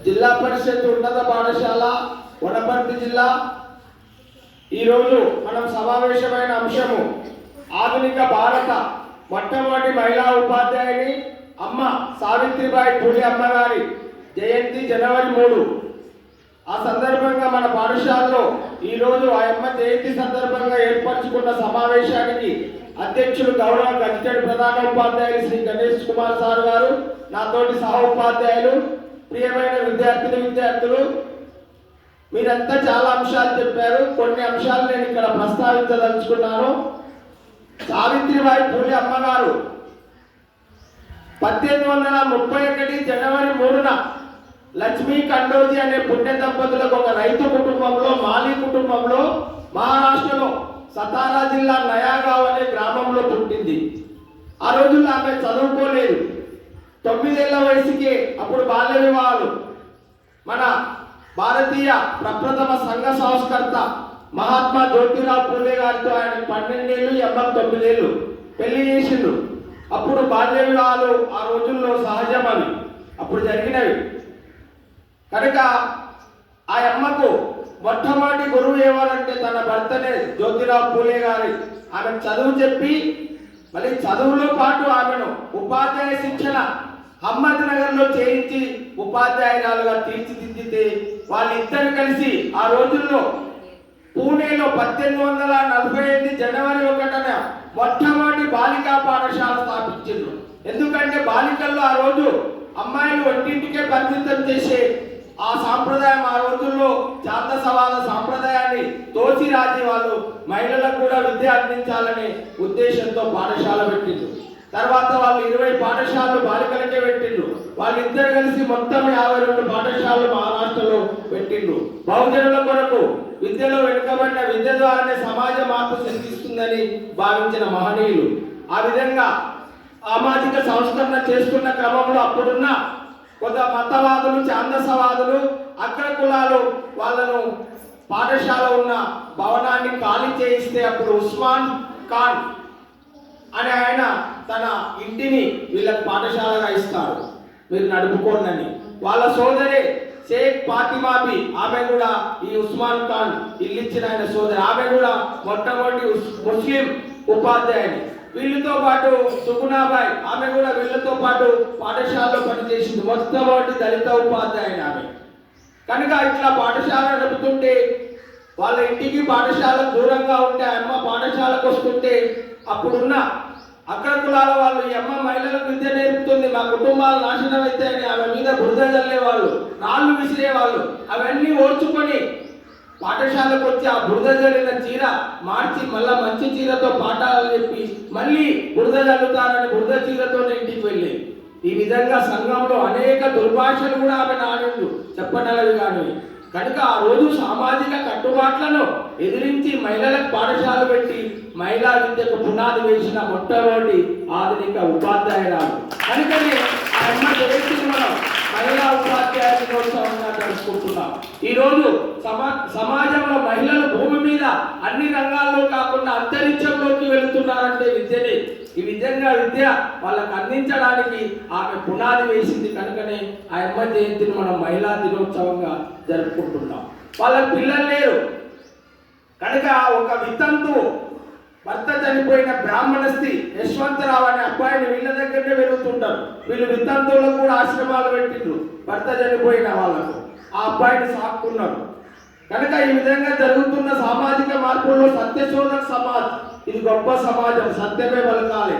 జిల్లా పరిషత్ ఉన్నత పాఠశాల వనపర్తి జిల్లా. ఈరోజు మనం సమావేశమైన అంశము ఆధునిక భారత మొట్టమొదటి మహిళా ఉపాధ్యాయుని అమ్మ సావిత్రిబాయి పూలే అమ్మగారి జయంతి జనవరి 3. ఆ సందర్భంగా మన పాఠశాలలో ఈరోజు ఆ అమ్మ జయంతి సందర్భంగా ఏర్పరచుకున్న సమావేశానికి అధ్యక్షులు గౌరవ గజిటెడ్ ప్రధాన ఉపాధ్యాయులు శ్రీ గణేష్ కుమార్ సార్ గారు, నాతోటి సహ ఉపాధ్యాయులు, ప్రియమైన విద్యార్థులు, మీరంతా చాలా అంశాలు చెప్పారు. కొన్ని అంశాలు నేను ఇక్కడ ప్రస్తావించదలుచుకున్నాను. సావిత్రిబాయి పూలే అమ్మగారు 1831 జనవరి 3న లక్ష్మీ కండోజీ అనే పుణ్య దంపతులకు ఒక రైతు కుటుంబంలో, మాలీ కుటుంబంలో మహారాష్ట్రలో సతారా జిల్లా నయాగావ్ అనే గ్రామంలో పుట్టింది. ఆ రోజుల్లో ఆమె చదువుకోలేదు. 9 ఏళ్ల వయసుకే అప్పుడు బాల్య వివాహాలు. మన భారతీయ ప్రప్రథమ సంఘ సంస్కర్త మహాత్మా జ్యోతిరావు పూలే గారితో ఆయన 12 ఏళ్ళు, 9 ఏళ్ళు పెళ్లి చేసిండు. అప్పుడు బాల్య వివాహాలు ఆ రోజుల్లో సహజం, అవి అప్పుడు జరిగినవి. కనుక ఆ అమ్మకు మొట్టమొదటి గురువు ఎవరంటే తన భర్తనే జ్యోతిరావు పూలే గారి. ఆమె చదువు చెప్పి మళ్ళీ చదువులో పాటు ఆమెను ఉపాధ్యాయ శిక్షణ అహ్మద్నగర్లో చేయించి ఉపాధ్యాయురాలుగా తీర్చిదిద్దితే వాళ్ళిద్దరు కలిసి ఆ రోజుల్లో పూణేలో 1845 జనవరి 1న మొట్టమొదటి బాలికా పాఠశాల స్థాపించారు. ఎందుకంటే బాలికల్లో ఆ రోజు అమ్మాయిలు ఒంటింటికే పరిమితం చేసే ఆ సాంప్రదాయం, ఆ రోజుల్లో ఛాందసవాద సాంప్రదాయాన్ని తోసిరాజీ వాళ్ళు మహిళలకు కూడా విద్య అందించాలనే ఉద్దేశంతో పాఠశాల పెట్టిండ్రు. తర్వాత వాళ్ళు 20 పాఠశాలలు బాలికలకే పెట్టిండ్రు. వాళ్ళిద్దరు కలిసి మొత్తం 52 పాఠశాలలు మహారాష్ట్రలో పెట్టిండ్రు. బహుజనుల కొరకు విద్యలో వెనుకబడిన విద్య ద్వారానే సమాజ మార్పు సిద్ధిస్తుందని భావించిన మహనీయులు. ఆ విధంగా సామాజిక సంస్కరణ చేస్తున్న క్రమంలో అప్పుడున్న కొంత మతవాదులు, ఛాందసవాదులు, అగ్ర కులాలు వాళ్ళను పాఠశాల ఉన్న భవనాన్ని ఖాళీ చేయిస్తే అప్పుడు ఉస్మాన్ ఖాన్ అనే ఆయన తన ఇంటిని వీళ్ళకి పాఠశాలగా ఇస్తారు, మీరు నడుపుకోండి. వాళ్ళ సోదరి షేక్ ఫాతిమాబి, ఆమె కూడా ఈ ఉస్మాన్ ఖాన్ ఇల్లు ఇచ్చిన ఆయన సోదరి, ఆమె కూడా మొట్టమొదటి ముస్లిం ఉపాధ్యాయుని. వీళ్ళతో పాటు సుగుణాబాయి, ఆమె కూడా వీళ్ళతో పాటు పాఠశాలలో పనిచేసింది, మొట్టమొదటి దళిత ఉపాధ్యాయుని ఆమె. కనుక ఇట్లా పాఠశాల నడుపుతుంటే వాళ్ళ ఇంటికి పాఠశాల దూరంగా ఉంటే అమ్మ పాఠశాలకు వస్తుంటే అప్పుడున్న అగ్ర కులాల వాళ్ళు ఈ అమ్మ మహిళలకు విద్య నేర్పుతుంది, మా కుటుంబాలు నాశనం అయితే అని ఆమె మీద బురద చల్లేవాళ్ళు, రాళ్ళు విసిరేవాళ్ళు. అవన్నీ ఓర్చుకొని పాఠశాలకు వచ్చి ఆ బురద జల్లిన చీర మార్చి మళ్ళా మంచి చీరతో పాఠాలు చెప్పి మళ్ళీ బురద జల్లుతారని బురద చీరతోనే ఇంటికి వెళ్ళి ఈ విధంగా సంఘంలో అనేక దుర్భాషలు కూడా ఆమె నాడు చెప్పనలవి కానీ. కనుక ఆ రోజు సామాజిక కట్టుబాట్లను ఎదిరించి మహిళలకు పాఠశాల పెట్టి మహిళా విద్యకు పునాది వేసిన మొట్టమొదటి ఆధునిక ఉపాధ్యాయురాలు. కనుకనే ఆ అమ్మ జయంతిని మనం మహిళా ఉపాధ్యాయ దినోత్సవంగా జరుపుకుంటున్నాం. ఈరోజు సమాజంలో మహిళలు భూమి మీద అన్ని రంగాల్లో కాకుండా అంతరిక్షంలోకి వెళుతున్నారంటే విద్యనే. ఈ విధంగా విద్య వాళ్ళకు అందించడానికి ఆమె పునాది వేసింది. కనుకనే ఆ అమ్మ జయంతిని మనం మహిళా దినోత్సవంగా జరుపుకుంటున్నాం. వాళ్ళకి పిల్లలు లేరు కనుక ఒక వితంతు భర్త చనిపోయిన బ్రాహ్మణ స్త్రీ యశ్వంతరావు అనే అబ్బాయిని వీళ్ళ దగ్గరనే వెలుగుతుంటారు. వీళ్ళు వితంతువులకు కూడా ఆశ్రమాలు పెట్టిండ్రు. భర్త చనిపోయిన వాళ్ళకు ఆ అబ్బాయిని సాక్కున్నారు. కనుక ఈ విధంగా జరుగుతున్న సామాజిక మార్పుల్లో సత్యశోధక సమాజ్ ఇది గొప్ప సమాజం. సత్యమే పలకాలి,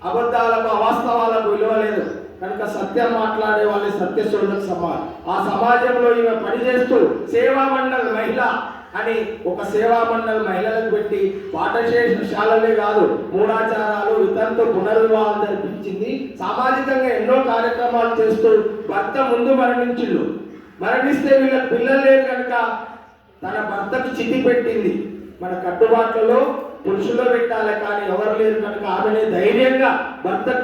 అబద్ధాలకు అవాస్తవాలకు విలువ లేదు. కనుక సత్యం మాట్లాడే వాళ్ళే సత్యశోధక సమాజ్. ఆ సమాజంలో ఈమె పనిచేస్తూ సేవా మండల్ మహిళ అని ఒక సేవా మండలి మహిళలకు పెట్టి పాఠశాలలే కాదు మూఢాచారాలు, వితంతు పునర్వివాహాలు జరిపించింది. సామాజికంగా ఎన్నో కార్యక్రమాలు చేస్తూ భర్త ముందు మరణిస్తే వీళ్ళకి పిల్లలు లేరు కనుక తన భర్తకు చితి పెట్టింది. మన కట్టుబాట్లలో పురుషులు పెట్టాలి కానీ ఎవరు లేరు కనుక ఆమెనే ధైర్యంగా భర్తకు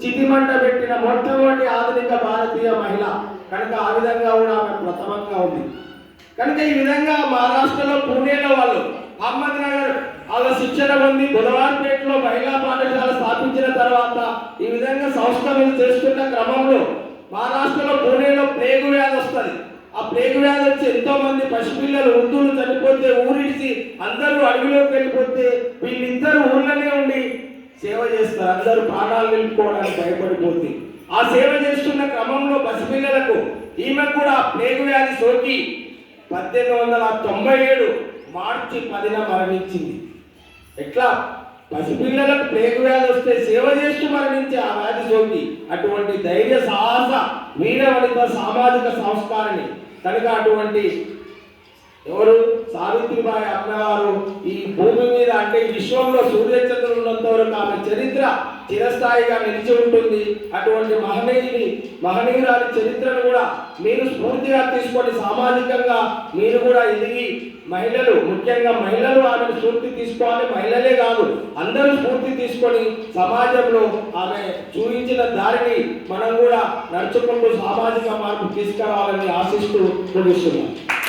చితిమంట పెట్టిన మొట్టమొదటి ఆధునిక భారతీయ మహిళ. కనుక ఆ విధంగా కూడా ఆమె ప్రథమంగా ఉంది. కనుక ఈ విధంగా మహారాష్ట్రలో పూణేలో వాళ్ళు అహ్మద్నగర్ వాళ్ళ శిక్షణ పొంది బుధవార్పేటలో మహిళా పాఠశాల స్థాపించిన తర్వాత ఈ విధంగా సంస్కరణలు చేస్తున్న క్రమంలో మహారాష్ట్రలో పూణేలో ప్లేగు వ్యాధి వస్తుంది. ఆ ప్లేగు వ్యాధి వచ్చి ఎంతో మంది పసిపిల్లలు వృద్ధులు చనిపోతే ఊరిడిచి అందరూ అడవిలోకి వెళ్ళిపోతే వీళ్ళిద్దరు ఊళ్ళనే ఉండి సేవ చేస్తారు. అందరూ ప్రాణాలు నిలుపుకోవడానికి భయపడిపోతే ఆ సేవ చేస్తున్న క్రమంలో పసిపిల్లలకు ఈమె కూడా ప్లేగు వ్యాధి సోకి 1897 మార్చి 10న మరణించింది. ఎట్లా పసిపిల్లలకు ప్లేగు వ్యాధి వస్తే సేవ చేస్తూ మరణించే ఆ వ్యాధి సోకి అటువంటి ధైర్య సాహస వీరవనిత సామాజిక సంస్కారాన్ని కనుక అటువంటి ఎవరు సావిత్రిబాయి అమ్మవారు ఈ భూమి మీద అంటే ఈ విశ్వంలో సూర్యచంద్రులు ఉన్నంత వరకు ఆమె చరిత్ర చిరస్థాయిగా నిలిచి ఉంటుంది. అటువంటి మహనీయురాలి చరిత్రను కూడా మీరు స్ఫూర్తిగా తీసుకొని సామాజికంగా మీరు కూడా ఎదిగి మహిళలు ముఖ్యంగా మహిళలు ఆమెను స్ఫూర్తి తీసుకోవాలి. మహిళలే కాదు అందరూ స్ఫూర్తి తీసుకొని సమాజంలో ఆమె చూపించిన దారిని మనం కూడా నడుచుకుంటూ సామాజిక మార్పు తీసుకురావాలని ఆశిస్తూ ముగిస్తున్నాం.